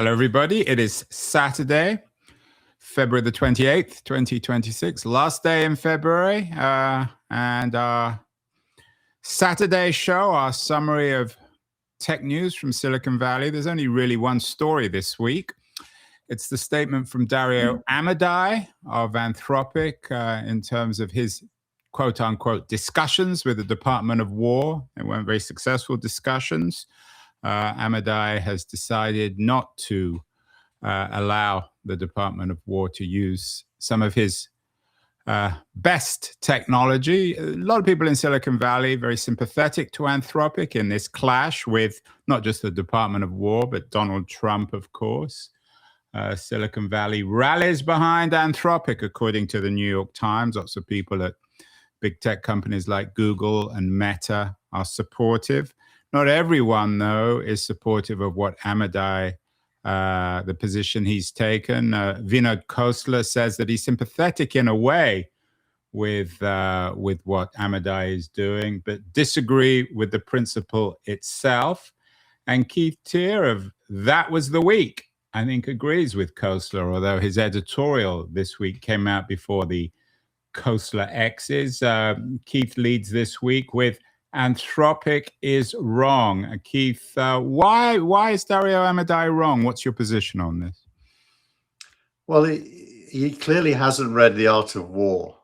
Hello, everybody. It is Saturday, February the 28th, 2026, last day in February. And our Saturday show, our summary of tech news from Silicon Valley. There's only really one story this week. It's the statement from Dario Amodei of Anthropic in terms of his quote unquote discussions with the Department of War. They weren't very successful discussions. Amodei has decided not to allow the Department of War to use some of his best technology. A lot of people in Silicon Valley very sympathetic to Anthropic in this clash with not just the Department of War, but Donald Trump, of course. Silicon Valley rallies behind Anthropic, according to the New York Times. Lots of people at big tech companies like Google and Meta are supportive. Not everyone, though, is supportive of what Amodei, the position he's taken. Vinod Khosla says that he's sympathetic in a way with what Amodei is doing, but disagree with the principle itself. And Keith Teare of That Was the Week, I think, agrees with Khosla, although his editorial this week came out before the Khosla X's. Keith leads this week with Anthropic is wrong. Keith, why is Dario Amodei wrong? What's your position on this? Well, he clearly hasn't read The Art of War.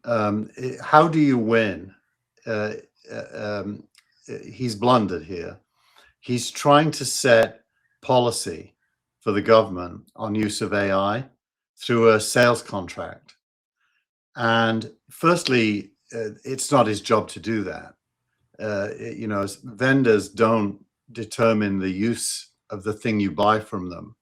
How do you win? He's blundered here. He's trying to set policy for the government on use of AI through a sales contract. And firstly, it's not his job to do that. Vendors don't determine the use of the thing you buy from them.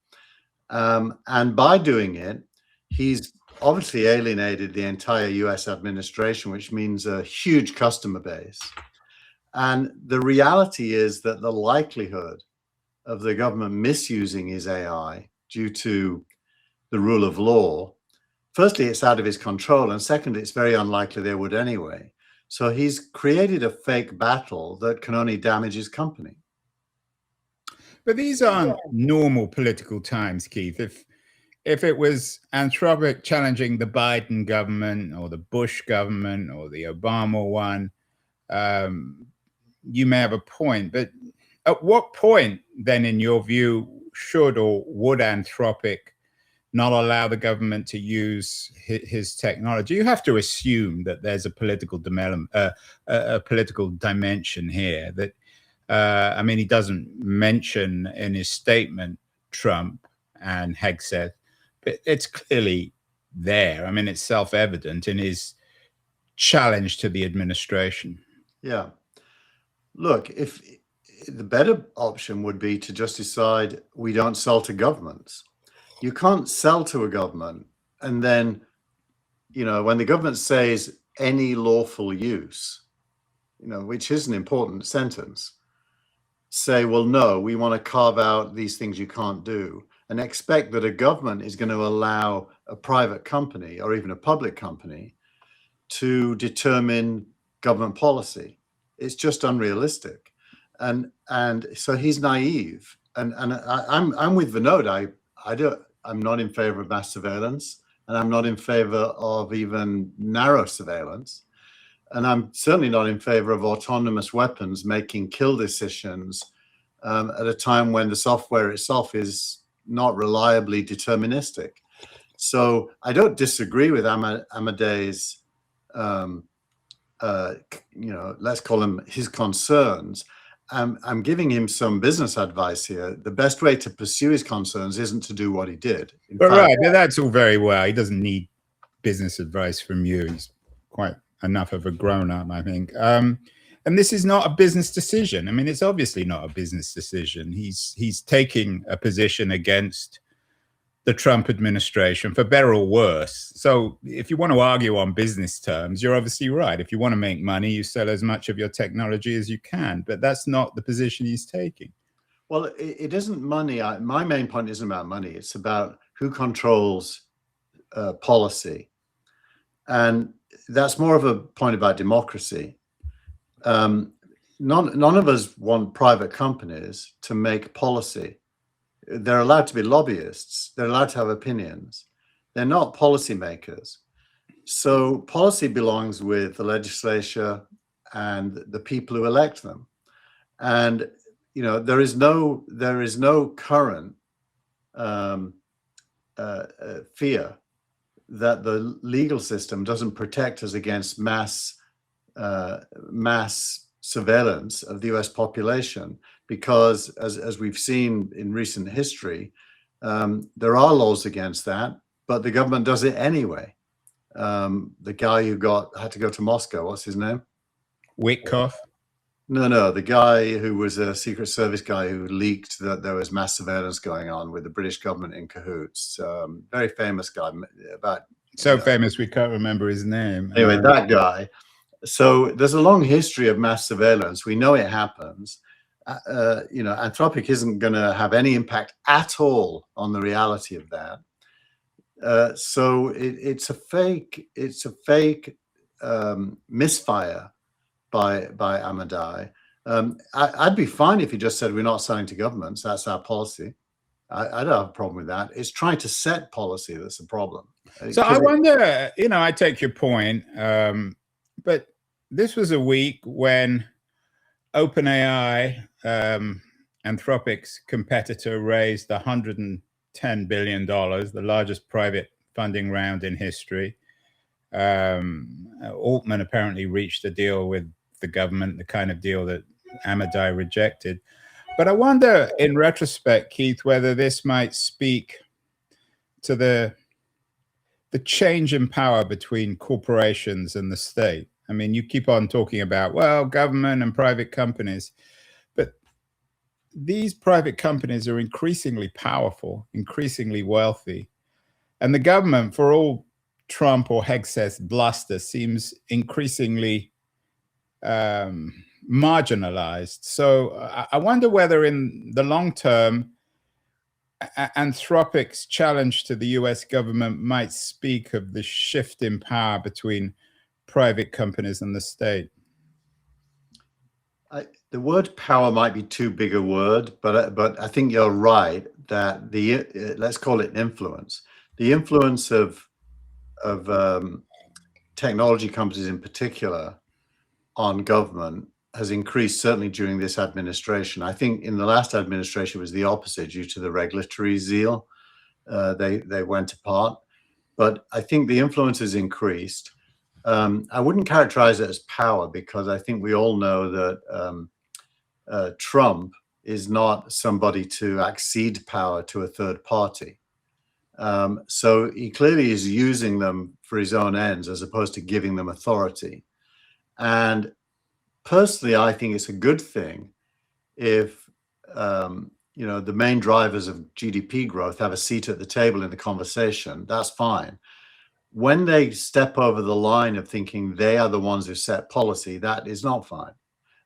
And by doing it, he's obviously alienated the entire US administration, which means a huge customer base. And the reality is that the likelihood of the government misusing his AI due to the rule of law, firstly, it's out of his control. And secondly, it's very unlikely they would anyway. So he's created a fake battle that can only damage his company. But these aren't normal political times, Keith. If it was Anthropic challenging the Biden government or the Bush government or the Obama one, you may have a point. But at what point then, in your view, should or would Anthropic not allow the government to use his technology? You have to assume that there's a political dimension here. That he doesn't mention in his statement Trump and Hegseth, but it's clearly there. It's self-evident in his challenge to the administration. Yeah. Look, if the better option would be to just decide we don't sell to governments. You can't sell to a government and then, when the government says any lawful use, which is an important sentence, say, well, no, we want to carve out these things you can't do, and expect that a government is going to allow a private company or even a public company to determine government policy. It's just unrealistic. And so he's naive. And I'm with Vinod. I'm not in favor of mass surveillance, and I'm not in favor of even narrow surveillance. And I'm certainly not in favor of autonomous weapons making kill decisions at a time when the software itself is not reliably deterministic. So I don't disagree with Amodei's, let's call him his concerns. I'm giving him some business advice here. The best way to pursue his concerns isn't to do what he did. But that's all very well. He doesn't need business advice from you. He's quite enough of a grown-up, I think. And this is not a business decision. It's obviously not a business decision. He's taking a position against the Trump administration, for better or worse. So if you want to argue on business terms, you're obviously right. If you want to make money, you sell as much of your technology as you can. But that's not the position he's taking. Well, it isn't money. My main point isn't about money. It's about who controls policy. And that's more of a point about democracy. None of us want private companies to make policy. they're allowed to be lobbyists. They're allowed to have opinions. They're not policymakers. So policy belongs with the legislature and the people who elect them. And there is no current fear that the legal system doesn't protect us against mass surveillance of the US population, because as we've seen in recent history, there are laws against that, but the government does it anyway. The guy who had to go to Moscow, what's his name? Witkoff? No, the guy who was a Secret Service guy who leaked that there was mass surveillance going on with the British government in cahoots. Very famous guy. Famous we can't remember his name. Anyway, that guy. So there's a long history of mass surveillance. We know it happens. Anthropic isn't going to have any impact at all on the reality of that. So it's a fake misfire by Amodei. I'd be fine if he just said we're not selling to governments. That's our policy. I don't have a problem with that. It's trying to set policy that's a problem. So I wonder, I take your point, but this was a week when OpenAI, Anthropic's competitor, raised $110 billion, the largest private funding round in history. Altman apparently reached a deal with the government, the kind of deal that Amodei rejected. But I wonder, in retrospect, Keith, whether this might speak to the change in power between corporations and the state. I mean, you keep on talking about, well, government and private companies, but these private companies are increasingly powerful, increasingly wealthy. And the government, for all Trump or Hegseth's bluster, seems increasingly marginalized. So I wonder whether in the long term, Anthropic's challenge to the US government might speak of the shift in power between private companies and the state. The word power might be too big a word, but I think you're right that let's call it influence. The influence of technology companies in particular on government has increased, certainly during this administration. I think in the last administration it was the opposite due to the regulatory zeal. They went apart, but I think the influence has increased. I wouldn't characterize it as power, because I think we all know that Trump is not somebody to accede power to a third party. So he clearly is using them for his own ends as opposed to giving them authority. And personally, I think it's a good thing if the main drivers of GDP growth have a seat at the table in the conversation. That's fine. When they step over the line of thinking they are the ones who set policy, that is not fine.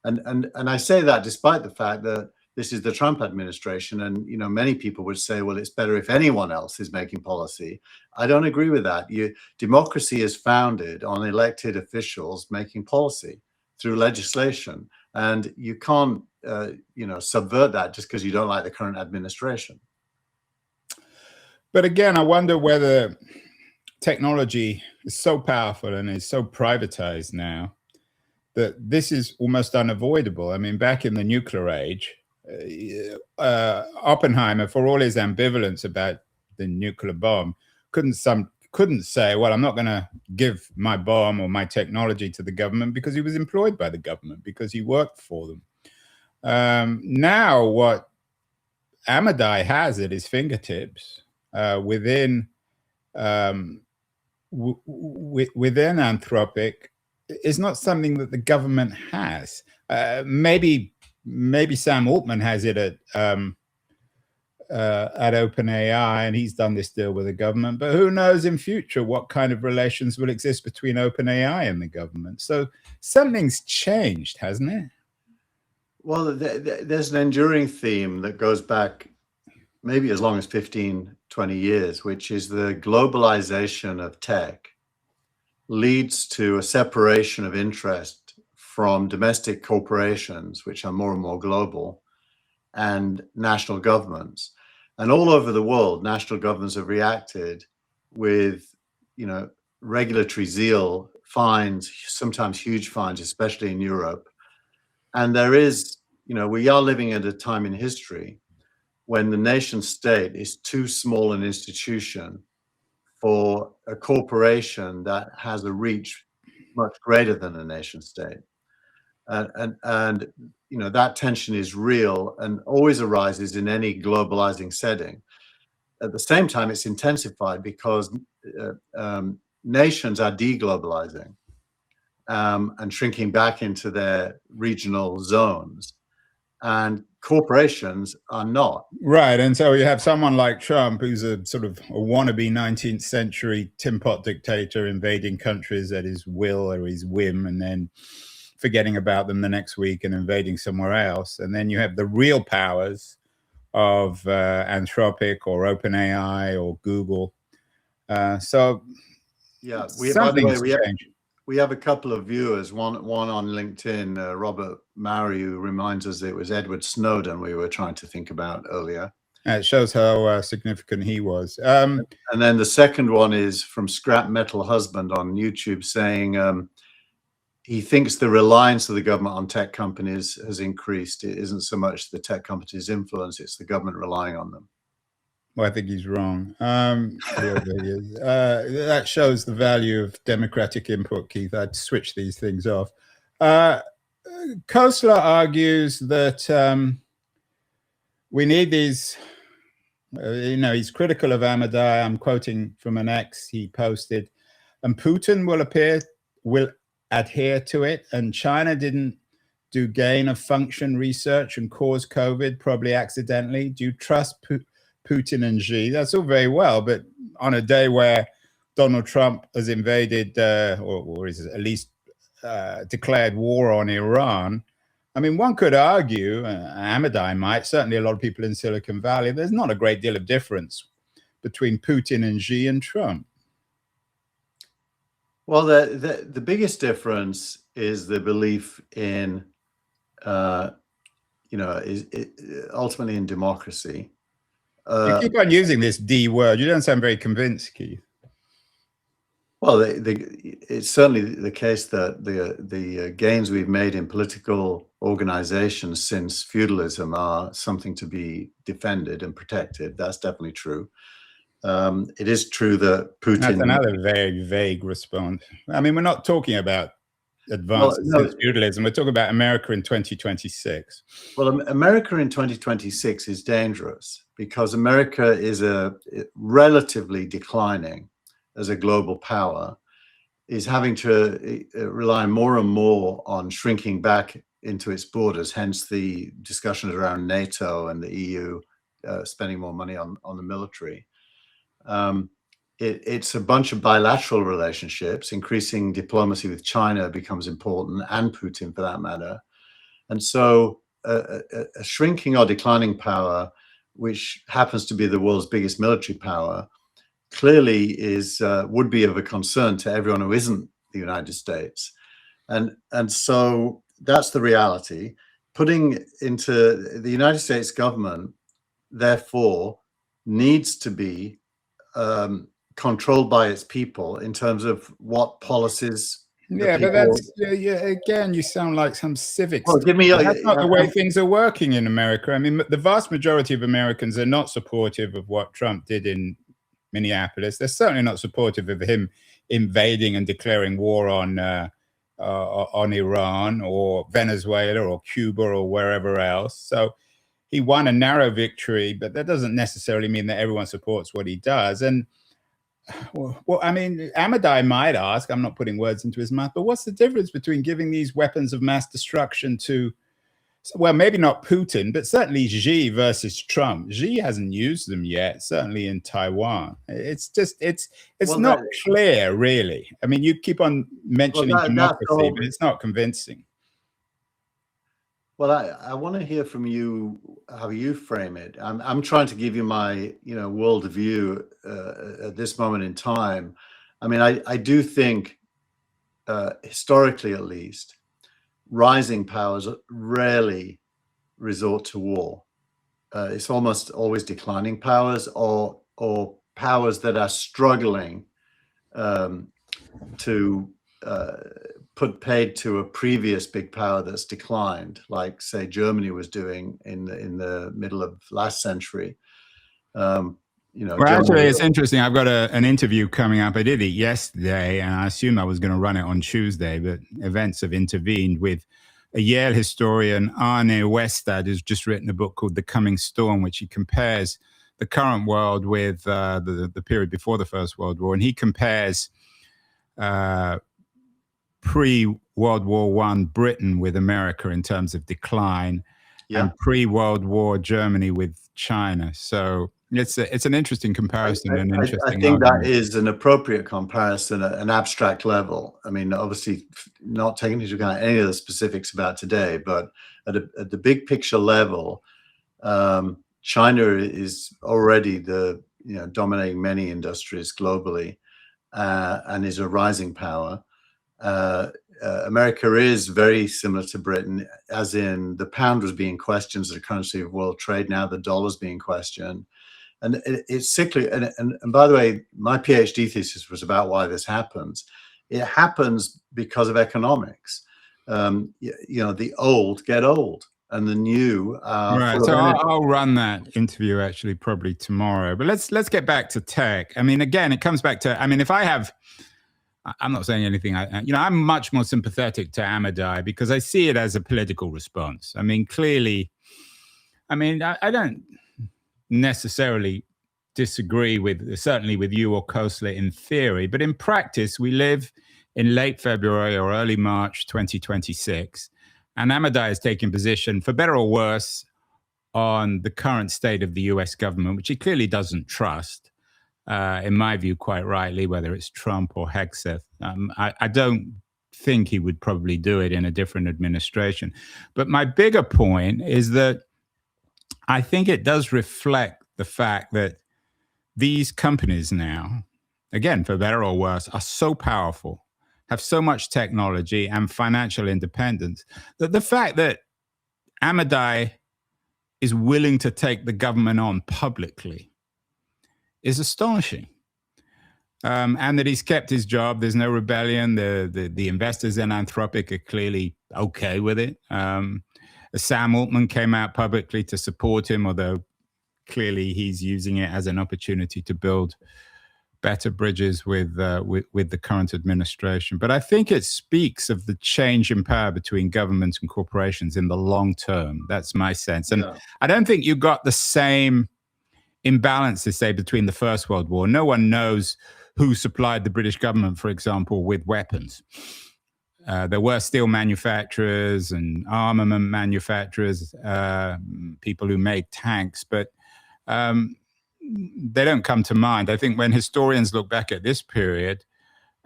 And I say that despite the fact that this is the Trump administration, and many people would say, well, it's better if anyone else is making policy. I don't agree with that. Democracy is founded on elected officials making policy through legislation, and you can't subvert that just because you don't like the current administration. But again, I wonder whether technology is so powerful and is so privatized now that this is almost unavoidable. I mean, back in the nuclear age, Oppenheimer, for all his ambivalence about the nuclear bomb, couldn't say, well, I'm not going to give my bomb or my technology to the government, because he was employed by the government, because he worked for them. Now what Amodei has at his fingertips within Anthropic is not something that the government has. Maybe Sam Altman has it at OpenAI, and he's done this deal with the government. But who knows in future what kind of relations will exist between OpenAI and the government? So something's changed, hasn't it? Well, there's an enduring theme that goes back maybe as long as 15, 20 years, which is the globalization of tech leads to a separation of interest from domestic corporations, which are more and more global, and national governments. And all over the world, national governments have reacted with, regulatory zeal, fines, sometimes huge fines, especially in Europe. And there is, we are living at a time in history when the nation state is too small an institution for a corporation that has a reach much greater than a nation state. And that tension is real and always arises in any globalizing setting. At the same time, it's intensified because nations are deglobalizing and shrinking back into their regional zones, and corporations are not. Right. And so you have someone like Trump, who's a sort of a wannabe 19th century Tin Pot dictator invading countries at his will or his whim, and then forgetting about them the next week and invading somewhere else. And then you have the real powers of Anthropic or OpenAI or Google. So yeah, by the way, we have a couple of viewers, one on LinkedIn, Robert Murray, who reminds us it was Edward Snowden we were trying to think about earlier. It shows how significant he was. And then the second one is from Scrap Metal Husband on YouTube, saying he thinks the reliance of the government on tech companies has increased. It isn't so much the tech companies' influence, it's the government relying on them. Well, I think he's wrong. That shows the value of democratic input, Keith. I'd switch these things off. Kosler argues that we need these, he's critical of Amodei. I'm quoting from an ex he posted, and Putin will adhere to it, and China didn't do gain of function research and cause COVID, probably accidentally. Do you trust Putin and Xi? That's all very well, but on a day where Donald Trump has invaded or is at least declared war on Iran, I mean, one could argue, Amodei might, certainly a lot of people in Silicon Valley, there's not a great deal of difference between Putin and Xi and Trump. Well, the biggest difference is the belief in, ultimately in democracy. You keep on using this D word. You don't sound very convinced, Keith. Well, it's certainly the case that the gains we've made in political organizations since feudalism are something to be defended and protected. That's definitely true. It is true that Putin... That's another very vague response. I mean, we're not talking about advances since feudalism. We're talking about America in 2026. Well, America in 2026 is dangerous because America is relatively declining as a global power, is having to rely more and more on shrinking back into its borders, hence the discussions around NATO and the EU spending more money on the military. It's a bunch of bilateral relationships. Increasing diplomacy with China becomes important, and Putin for that matter. And so a shrinking or declining power, which happens to be the world's biggest military power, clearly would be of a concern to everyone who isn't the United States. And so that's the reality. Putting into the United States government, therefore, needs to be controlled by its people in terms of what policies. Yeah, but that's again, you sound like some civics. Well, that's not the way things are working in America. I mean, the vast majority of Americans are not supportive of what Trump did in Minneapolis. They're certainly not supportive of him invading and declaring war on Iran or Venezuela or Cuba or wherever else. So he won a narrow victory, but that doesn't necessarily mean that everyone supports what he does. And well, I mean, Amodei might ask, I'm not putting words into his mouth, but what's the difference between giving these weapons of mass destruction to, well, maybe not Putin, but certainly Xi versus Trump? Xi hasn't used them yet, certainly in Taiwan. It's just, it's not clear, really. I mean, you keep on mentioning democracy, but it's not convincing. Well, I want to hear from you how you frame it. I'm trying to give you my worldview at this moment in time. I mean, I do think historically, at least, rising powers rarely resort to war. it's almost always declining powers or powers that are struggling to put paid to a previous big power that's declined, like say Germany was doing in the middle of last century. Well, actually, it's interesting. I've got an interview coming up. I did it yesterday, and I assumed I was going to run it on Tuesday, but events have intervened with a Yale historian, Arne Westad, who's just written a book called The Coming Storm, which he compares the current world with the period before the First World War. And he compares pre-World War I Britain with America in terms of decline, and pre-World War Germany with China. So it's an interesting comparison. I think that is an appropriate comparison at an abstract level. I mean, obviously not taking into account any of the specifics about today, but at the big picture level, China is already dominating many industries globally, and is a rising power. America is very similar to Britain, as in the pound was being questioned as a currency of world trade. Now the dollar's being questioned. And it's cyclical. And by the way, my PhD thesis was about why this happens. It happens because of economics. The old get old, and the new. Right. So I'll run that interview actually probably tomorrow. But let's get back to tech. I mean, again, it comes back to. I mean, I'm not saying anything. I'm much more sympathetic to Amodei because I see it as a political response. I mean, clearly. I mean, I don't necessarily disagree certainly with you or Khosla in theory, but in practice, we live in late February or early March 2026, and Amodei is taking position, for better or worse, on the current state of the US government, which he clearly doesn't trust, in my view, quite rightly, whether it's Trump or Hegseth. I don't think he would probably do it in a different administration. But my bigger point is that I think it does reflect the fact that these companies now, again, for better or worse, are so powerful, have so much technology and financial independence, that the fact that Amodei is willing to take the government on publicly is astonishing. And that he's kept his job. There's no rebellion. The investors in Anthropic are clearly okay with it. Sam Altman came out publicly to support him, although clearly he's using it as an opportunity to build better bridges with the current administration. But I think it speaks of the change in power between governments and corporations in the long term. That's my sense. And I don't think you got the same imbalance, to say, between the First World War. No one knows who supplied the British government, for example, with weapons. There were steel manufacturers and armament manufacturers, people who made tanks, but they don't come to mind. I think when historians look back at this period,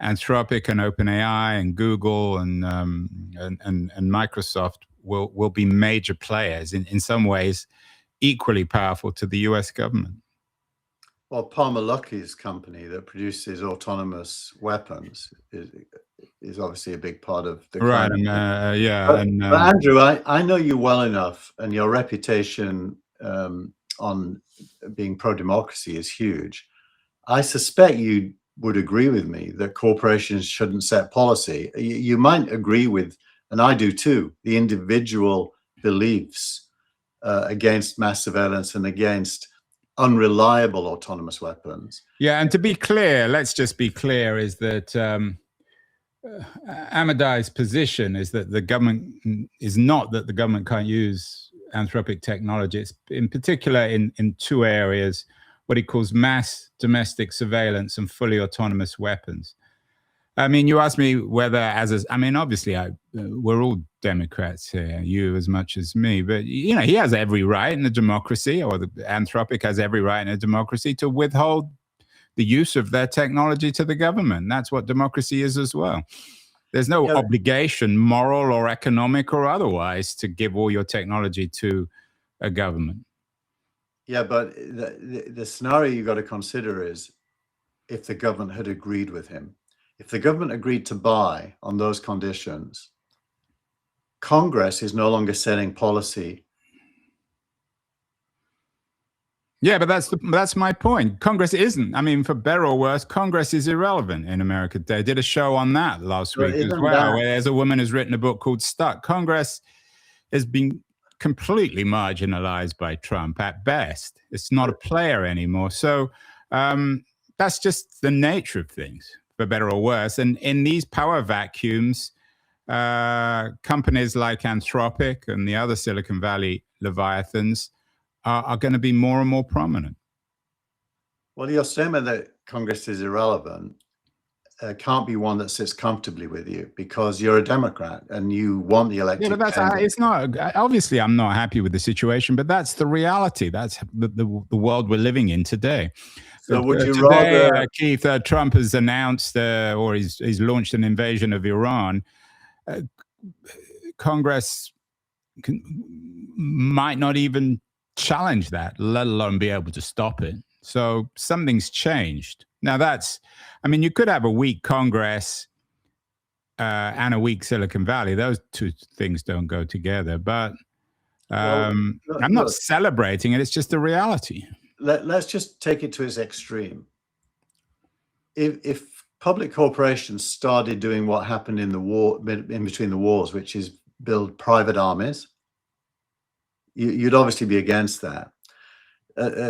Anthropic and OpenAI and Google and Microsoft will be major players, in some ways equally powerful to the US government. Well, Palmer Luckey's company that produces autonomous weapons is obviously a big part of the right. But Andrew, I know you well enough, and your reputation on being pro-democracy is huge. I suspect you would agree with me that corporations shouldn't set policy. You might agree with, and I do too, the individual beliefs against mass surveillance and against unreliable autonomous weapons. Yeah, and to be clear, let's just be clear, is that Amodei's position is that the government is not that the government can't use Anthropic technology. It's in particular in two areas, what he calls mass domestic surveillance and fully autonomous weapons. I mean, you asked me whether obviously we're all Democrats here, you as much as me, but he has every right in a democracy, or the Anthropic has every right in a democracy, to withhold the use of their technology to the government. That's what democracy is as well. There's no obligation, moral or economic or otherwise, to give all your technology to a government. Yeah, but the scenario you've got to consider is if the government had agreed with him. If the government agreed to buy on those conditions, Congress is no longer setting policy. Yeah, but that's my point. Congress isn't. I mean, for better or worse, Congress is irrelevant in America today. I did a show on that last week as well, where there's a woman who's written a book called Stuck. Congress has been completely marginalized by Trump at best. It's not a player anymore. So that's just the nature of things, for better or worse. And in these power vacuums, companies like Anthropic and the other Silicon Valley leviathans are going to be more and more prominent. Well, your statement that Congress is irrelevant can't be one that sits comfortably with you, because you're a Democrat and you want the elected. Yeah, but it's not. Obviously, I'm not happy with the situation, but that's the reality. That's the world we're living in today. So would you today, rather, Keith, Trump has announced or he's launched an invasion of Iran. Congress might not even challenge that, let alone be able to stop it. So something's changed. Now you could have a weak Congress and a weak Silicon Valley. Those two things don't go together. But I'm not celebrating it. It's just a reality. Let's just take it to its extreme. If public corporations started doing what happened in the war, in between the wars, which is build private armies, you'd obviously be against that.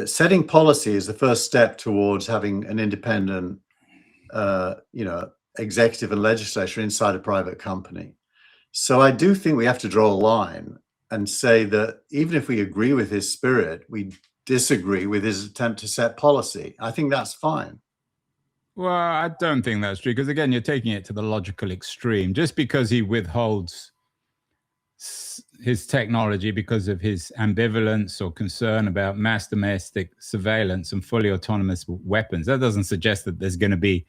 Setting policy is the first step towards having an independent, executive and legislature inside a private company. So I do think we have to draw a line and say that even if we agree with his spirit, we disagree with his attempt to set policy. I think that's fine. Well, I don't think that's true, because again, you're taking it to the logical extreme. Just because he withholds his technology because of his ambivalence or concern about mass domestic surveillance and fully autonomous weapons, that doesn't suggest that there's going to be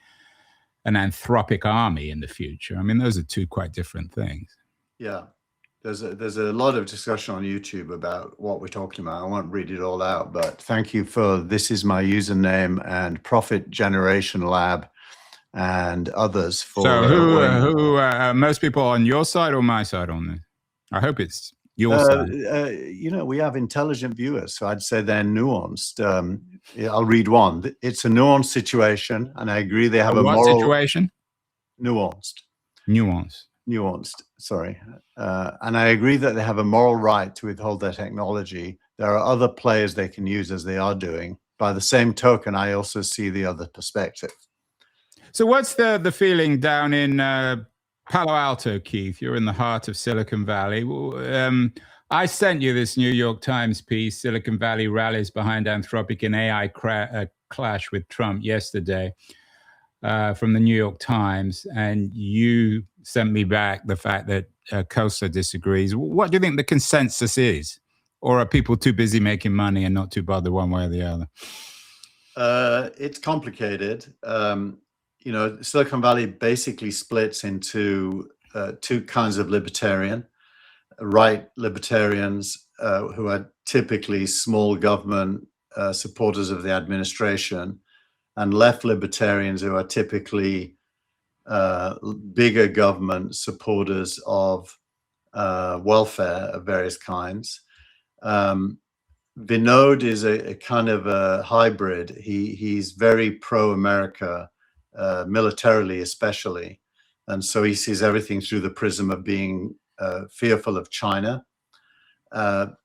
an Anthropic army in the future. I mean, those are two quite different things. Yeah, there's a lot of discussion on YouTube about what we're talking about. I won't read it all out, but thank you for This Is My Username and Profit Generation Lab and others for. So who most people on your side or my side on this? I hope it's your side. We have intelligent viewers, so I'd say they're nuanced. I'll read one. It's a nuanced situation, and I agree they have a moral situation. Nuanced. Sorry, and I agree that they have a moral right to withhold their technology. There are other players they can use, as they are doing. By the same token, I also see the other perspective. So, what's the feeling down in Palo Alto, Keith? You're in the heart of Silicon Valley. I sent you this New York Times piece, Silicon Valley rallies behind Anthropic in AI clash with Trump, yesterday, from the New York Times. And you sent me back the fact that COSA disagrees. What do you think the consensus is? Or are people too busy making money and not too bothered one way or the other? It's complicated. Silicon Valley basically splits into two kinds of libertarian: right libertarians, who are typically small government supporters of the administration, and left libertarians, who are typically bigger government supporters of welfare of various kinds. Vinod is a kind of a hybrid. He's very pro-America, militarily especially, and so he sees everything through the prism of being fearful of China.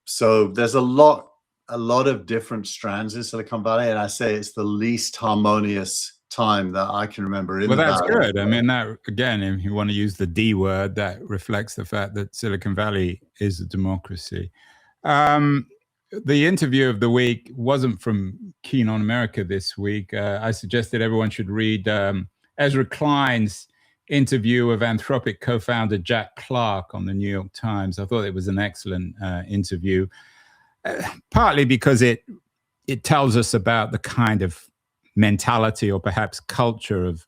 So there's a lot of different strands in Silicon Valley, and I say it's the least harmonious time that I can remember. Well, that's good. I mean, that, again, if you want to use the D word, that reflects the fact that Silicon Valley is a democracy. The interview of the week wasn't from Keen on America this week. I suggested everyone should read Ezra Klein's interview of Anthropic co-founder Jack Clark on the New York Times. I thought it was an excellent interview, partly because it tells us about the kind of mentality or perhaps culture of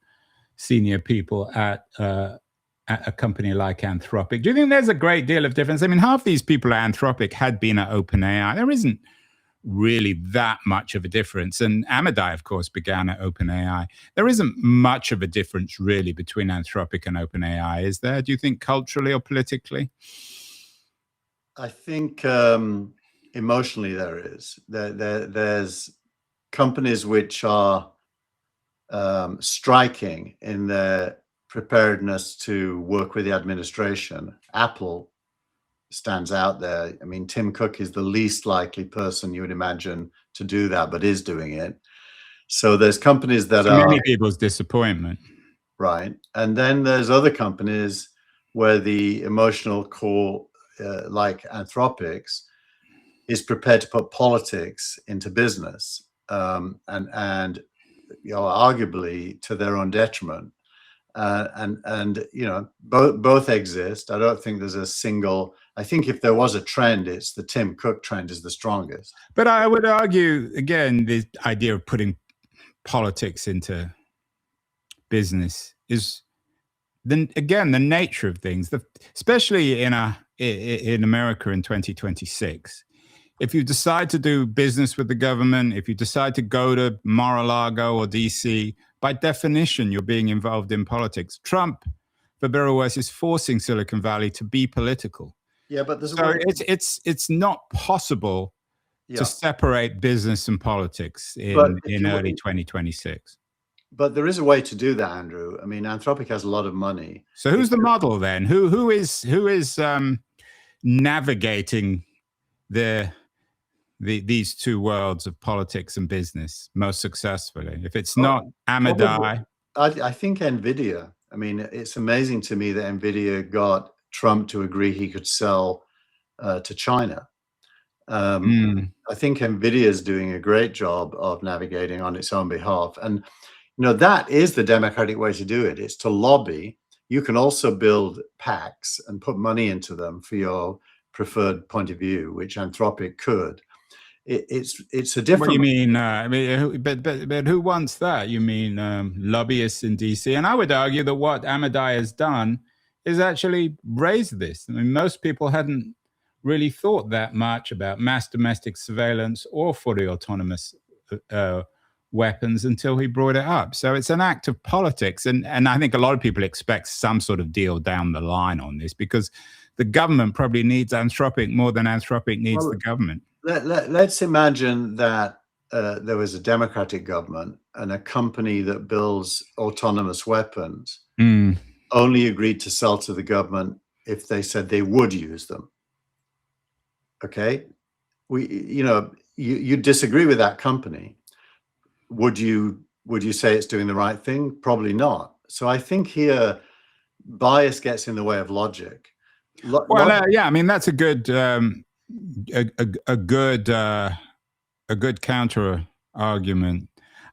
senior people at a company like Anthropic. Do you think there's a great deal of difference? I mean, half these people at Anthropic had been at OpenAI. There isn't really that much of a difference. And Amodei, of course, began at OpenAI. There isn't much of a difference really between Anthropic and OpenAI, is there? Do you think culturally or politically? I think emotionally there is. There's companies which are striking in their preparedness to work with the administration. Apple stands out there. I mean, Tim Cook is the least likely person you would imagine to do that, but is doing it. So there's companies that to are many people's disappointment. right, and then there's other companies where the emotional core, like Anthropics, is prepared to put politics into business, and arguably to their own detriment. And both exist. I don't think there's a single. I think if there was a trend, it's the Tim Cook trend is the strongest. But I would argue again, the idea of putting politics into business is then again the nature of things, especially in America in 2026. If you decide to do business with the government, if you decide to go to Mar-a-Lago or DC, by definition, you're being involved in politics. Trump, for better or worse, is forcing Silicon Valley to be political. Yeah, but there's it's not possible to separate business and politics in early 2026. But there is a way to do that, Andrew. I mean, Anthropic has a lot of money. So who's the model then? Who is navigating these two worlds of politics and business most successfully? If it's not Amodei, I think NVIDIA. I mean, it's amazing to me that NVIDIA got Trump to agree he could sell to China. I think NVIDIA is doing a great job of navigating on its own behalf. And, that is the democratic way to do it. It's to lobby. You can also build PACs and put money into them for your preferred point of view, which Anthropic could. It's a different. What do you mean? But who wants that? You mean lobbyists in DC? And I would argue that what Amodei has done is actually raise this. I mean, most people hadn't really thought that much about mass domestic surveillance or fully autonomous weapons until he brought it up. So it's an act of politics. And I think a lot of people expect some sort of deal down the line on this because the government probably needs Anthropic more than Anthropic needs the government. Let's imagine that there was a democratic government and a company that builds autonomous weapons only agreed to sell to the government if they said they would use them. Okay, you disagree with that company. Would you say it's doing the right thing? Probably not. So I think here bias gets in the way of logic. Yeah, I mean that's a good a good counter argument.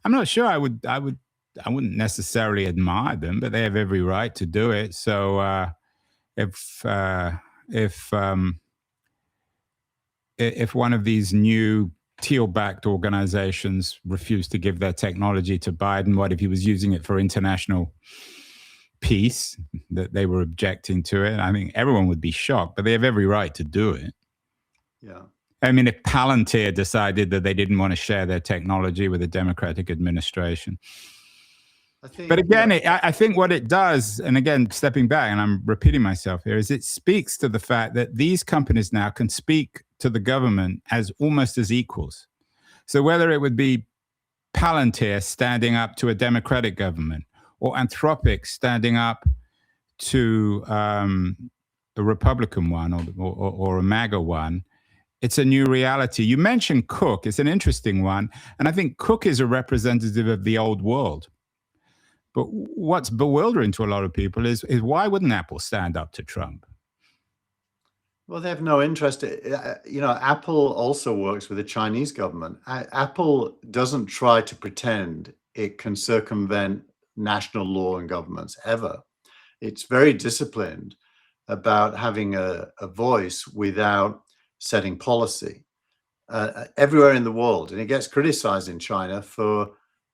I'm not sure I wouldn't necessarily admire them, but they have every right to do it. So if one of these new teal-backed organizations refused to give their technology to Biden, what if he was using it for international peace, that they were objecting to it? I think everyone would be shocked, but they have every right to do it. Yeah. I mean, if Palantir decided that they didn't want to share their technology with a Democratic administration. But again, I think what it does, and again, stepping back, and I'm repeating myself here, is it speaks to the fact that these companies now can speak to the government as almost as equals. So whether it would be Palantir standing up to a Democratic government or Anthropic standing up to a Republican one or a MAGA one, it's a new reality. You mentioned Cook. It's an interesting one. And I think Cook is a representative of the old world. But what's bewildering to a lot of people is why wouldn't Apple stand up to Trump? Well, they have no interest. Apple also works with the Chinese government. Apple doesn't try to pretend it can circumvent national law and governments ever. It's very disciplined about having a voice without setting policy everywhere in the world. And it gets criticized in China for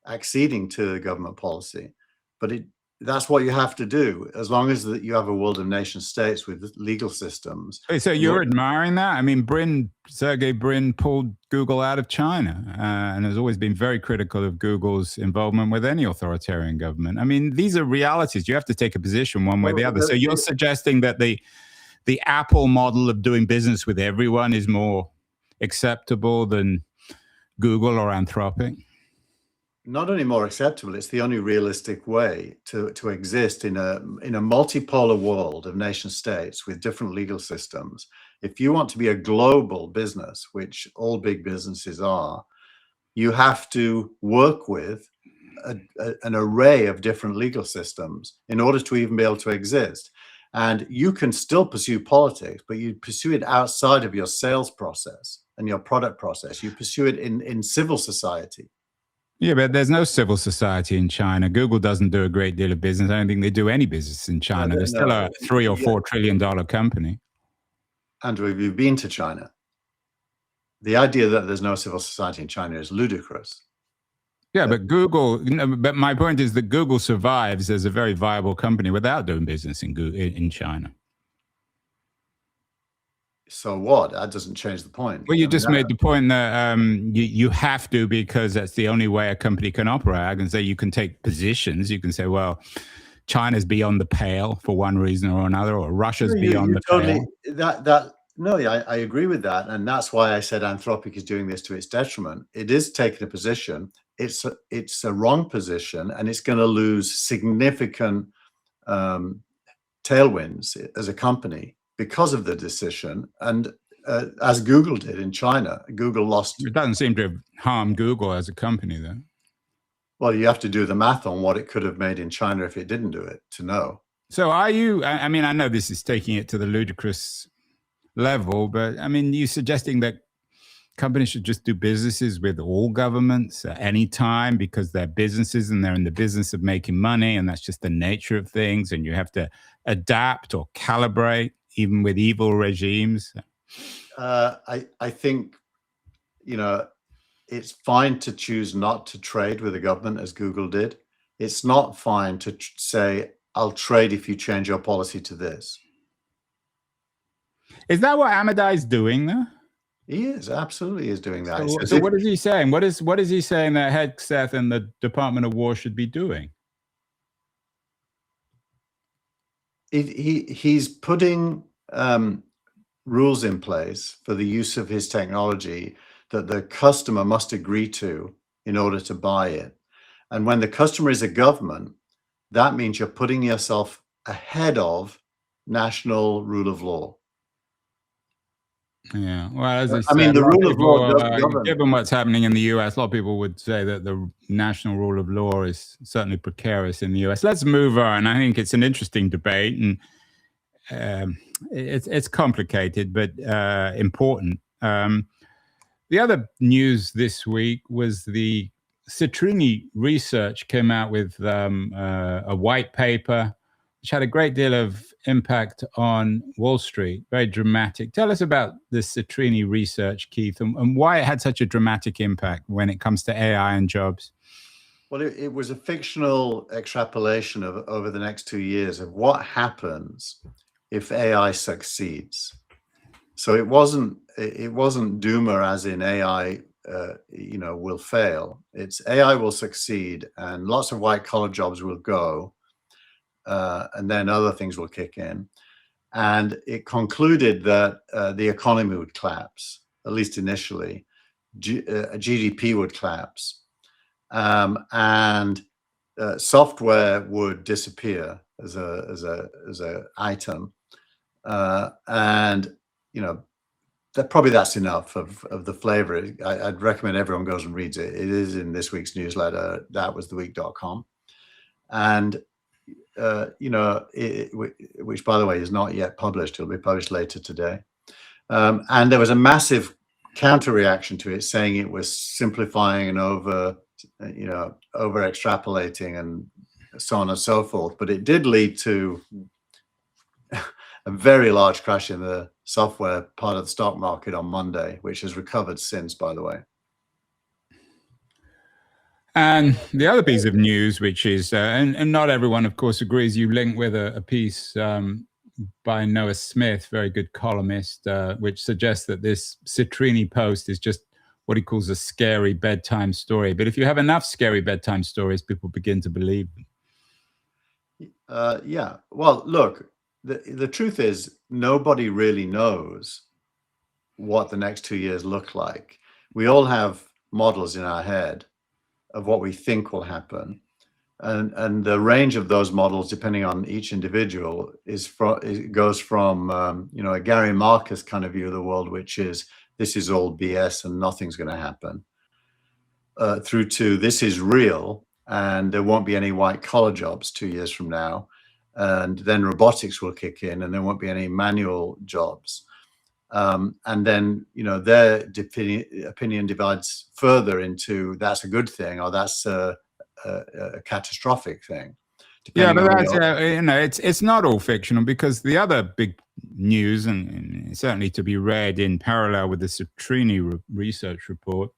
acceding to government policy. But that's what you have to do, as long as you have a world of nation states with legal systems. So you're admiring that? I mean, Sergey Brin pulled Google out of China and has always been very critical of Google's involvement with any authoritarian government. I mean, these are realities. You have to take a position one way or the other. So you're suggesting that the Apple model of doing business with everyone is more acceptable than Google or Anthropic? Not only more acceptable, it's the only realistic way to exist in a multipolar world of nation states with different legal systems. If you want to be a global business, which all big businesses are, you have to work with an array of different legal systems in order to even be able to exist. And you can still pursue politics, but you pursue it outside of your sales process and your product process. You pursue it in civil society. Yeah, but there's no civil society in China. Google doesn't do a great deal of business. I don't think they do any business in China. They're still a $3 or $4 trillion company. Andrew, have you been to China? The idea that there's no civil society in China is ludicrous. Yeah, but Google. But my point is that Google survives as a very viable company without doing business in China. So what? That doesn't change the point. Well, you just made the point that you have to, because that's the only way a company can operate. I can say you can take positions. You can say, well, China's beyond the pale for one reason or another, or Russia's beyond the pale. No, I agree with that. And that's why I said Anthropic is doing this to its detriment. It is taking a position. It's a wrong position, and it's going to lose significant tailwinds as a company because of the decision. And as Google did in China, Google lost. It doesn't seem to have harmed Google as a company, though. Well, you have to do the math on what it could have made in China if it didn't do it to know. So are you, I mean, I know this is taking it to the ludicrous level, but I mean, you suggesting that companies should just do businesses with all governments at any time because they're businesses and they're in the business of making money, and that's just the nature of things, and you have to adapt or calibrate even with evil regimes? I think, it's fine to choose not to trade with the government as Google did. It's not fine to say, I'll trade if you change your policy to this. Is that what Amodei is doing, though? He is, absolutely is doing that. So what is he saying? What is he saying that Hegseth and the Department of War should be doing? He's putting rules in place for the use of his technology that the customer must agree to in order to buy it. And when the customer is a government, that means you're putting yourself ahead of national rule of law. Yeah, well, as I said, mean, the rule of law does govern. Given what's happening in the US, a lot of people would say that the national rule of law is certainly precarious in the US. Let's move on. I think it's an interesting debate, and it's complicated, but important. The other news this week was the Citrini research came out with a white paper, which had a great deal of impact on Wall Street, very dramatic. Tell us about the Citrini research, Keith, and why it had such a dramatic impact when it comes to AI and jobs. Well, it was a fictional extrapolation of over the next 2 years of what happens if AI succeeds. So it wasn't doomer as in AI will fail. It's AI will succeed and lots of white collar jobs will go. And then other things will kick in. And it concluded that the economy would collapse, at least initially. GDP would collapse. And software would disappear as a item. And, that's enough of the flavor. I'd recommend everyone goes and reads it. It is in this week's newsletter, thatwastheweek.com. And which, by the way, is not yet published. It'll be published later today. And there was a massive counter reaction to it, saying it was simplifying and over extrapolating and so on and so forth. But it did lead to a very large crash in the software part of the stock market on Monday, which has recovered since, by the way. And the other piece of news, which is, and not everyone, of course, agrees, you link with a piece by Noah Smith, very good columnist, which suggests that this Citrini post is just what he calls a scary bedtime story. But if you have enough scary bedtime stories, people begin to believe them. Yeah. Well, look, the truth is nobody really knows what the next 2 years look like. We all have models in our head of what we think will happen. And the range of those models, depending on each individual, it goes from a Gary Marcus kind of view of the world, which is this is all BS and nothing's going to happen, through to this is real and there won't be any white collar jobs 2 years from now, and then robotics will kick in and there won't be any manual jobs. And then their opinion divides further into that's a good thing or that's a catastrophic thing. Yeah, but that's it's not all fictional, because the other big news, and certainly to be read in parallel with the Citrini research report,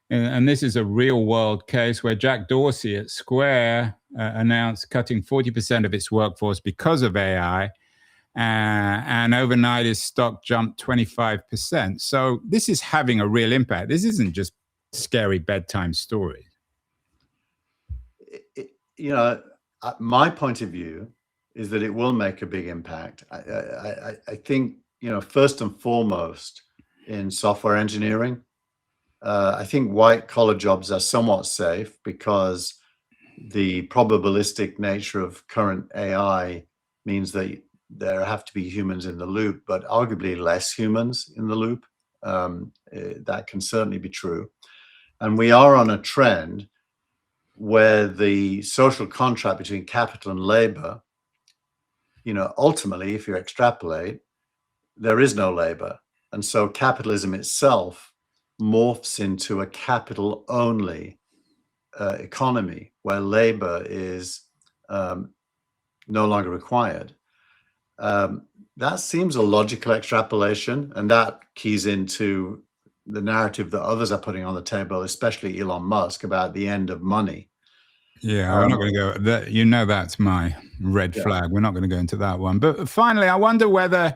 and this is a real world case where Jack Dorsey at Square announced cutting 40% of its workforce because of AI, and overnight his stock jumped 25%. So this is having a real impact. This isn't just scary bedtime stories. My point of view is that it will make a big impact. I think, first and foremost in software engineering, I think white collar jobs are somewhat safe because the probabilistic nature of current AI means that there have to be humans in the loop, but arguably less humans in the loop. That can certainly be true. And we are on a trend where the social contract between capital and labor, ultimately, if you extrapolate, there is no labor. And so capitalism itself morphs into a capital-only economy where labor is no longer required. That seems a logical extrapolation, and that keys into the narrative that others are putting on the table, especially Elon Musk, about the end of money. Yeah, I'm not going to go. That's my red flag. We're not going to go into that one. But finally, I wonder whether,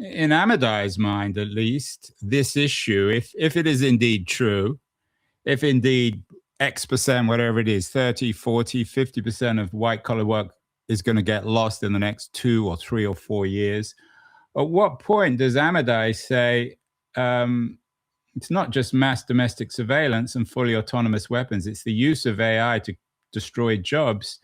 in Amodei's mind at least, this issue, if it is indeed true, if indeed X%, whatever it is, 30, 40, 50% of white collar work is going to get lost in the next 2 or 3 or 4 years, at what point does Amodei say, it's not just mass domestic surveillance and fully autonomous weapons, it's the use of AI to destroy jobs?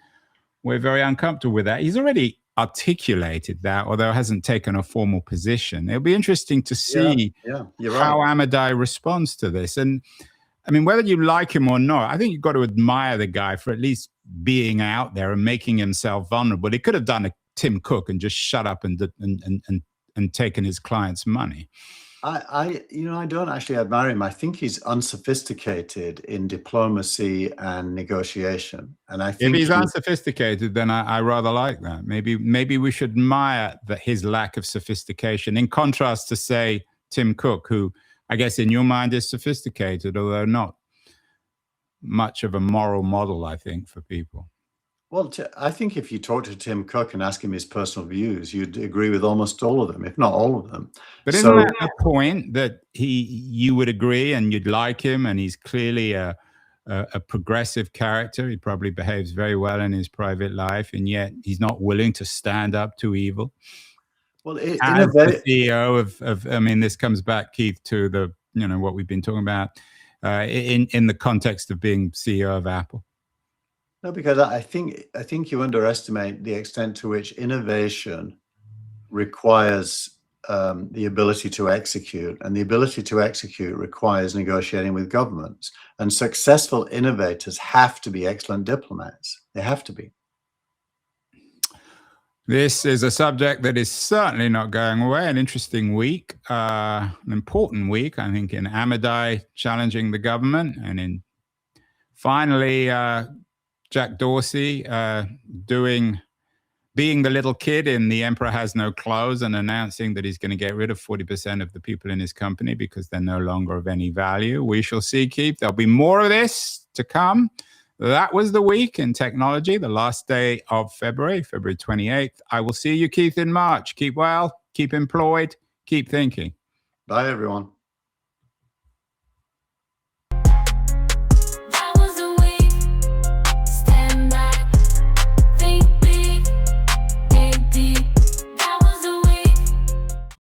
We're very uncomfortable with that. He's already articulated that, although hasn't taken a formal position. It'll be interesting to see how Amodei responds to this. And I mean, whether you like him or not, I think you've got to admire the guy for at least being out there and making himself vulnerable. He could have done a Tim Cook and just shut up and taken his clients' money. I don't actually admire him. I think he's unsophisticated in diplomacy and negotiation. And I think if he's unsophisticated, then I rather like that. Maybe we should admire his lack of sophistication, in contrast to, say, Tim Cook, who I guess in your mind is sophisticated, although not much of a moral model, I think, for people. Well, I think if you talk to Tim Cook and ask him his personal views, you'd agree with almost all of them, if not all of them. But isn't that the point, that you would agree and you'd like him, and he's clearly a progressive character. He probably behaves very well in his private life, and yet he's not willing to stand up to evil. Well, as the CEO of I mean, this comes back, Keith, to the what we've been talking about in the context of being CEO of Apple. No, because I think you underestimate the extent to which innovation requires the ability to execute, and the ability to execute requires negotiating with governments. And successful innovators have to be excellent diplomats. They have to be. This is a subject that is certainly not going away. An interesting week, an important week, I think, in Amodei challenging the government, and in finally Jack Dorsey being the little kid in The Emperor Has No Clothes and announcing that he's going to get rid of 40% of the people in his company because they're no longer of any value. We shall see, Keith. There'll be more of this to come. That was the week in technology, the last day of February 28th. I will see you, Keith, in March. Keep well, keep employed, keep thinking. Bye, everyone.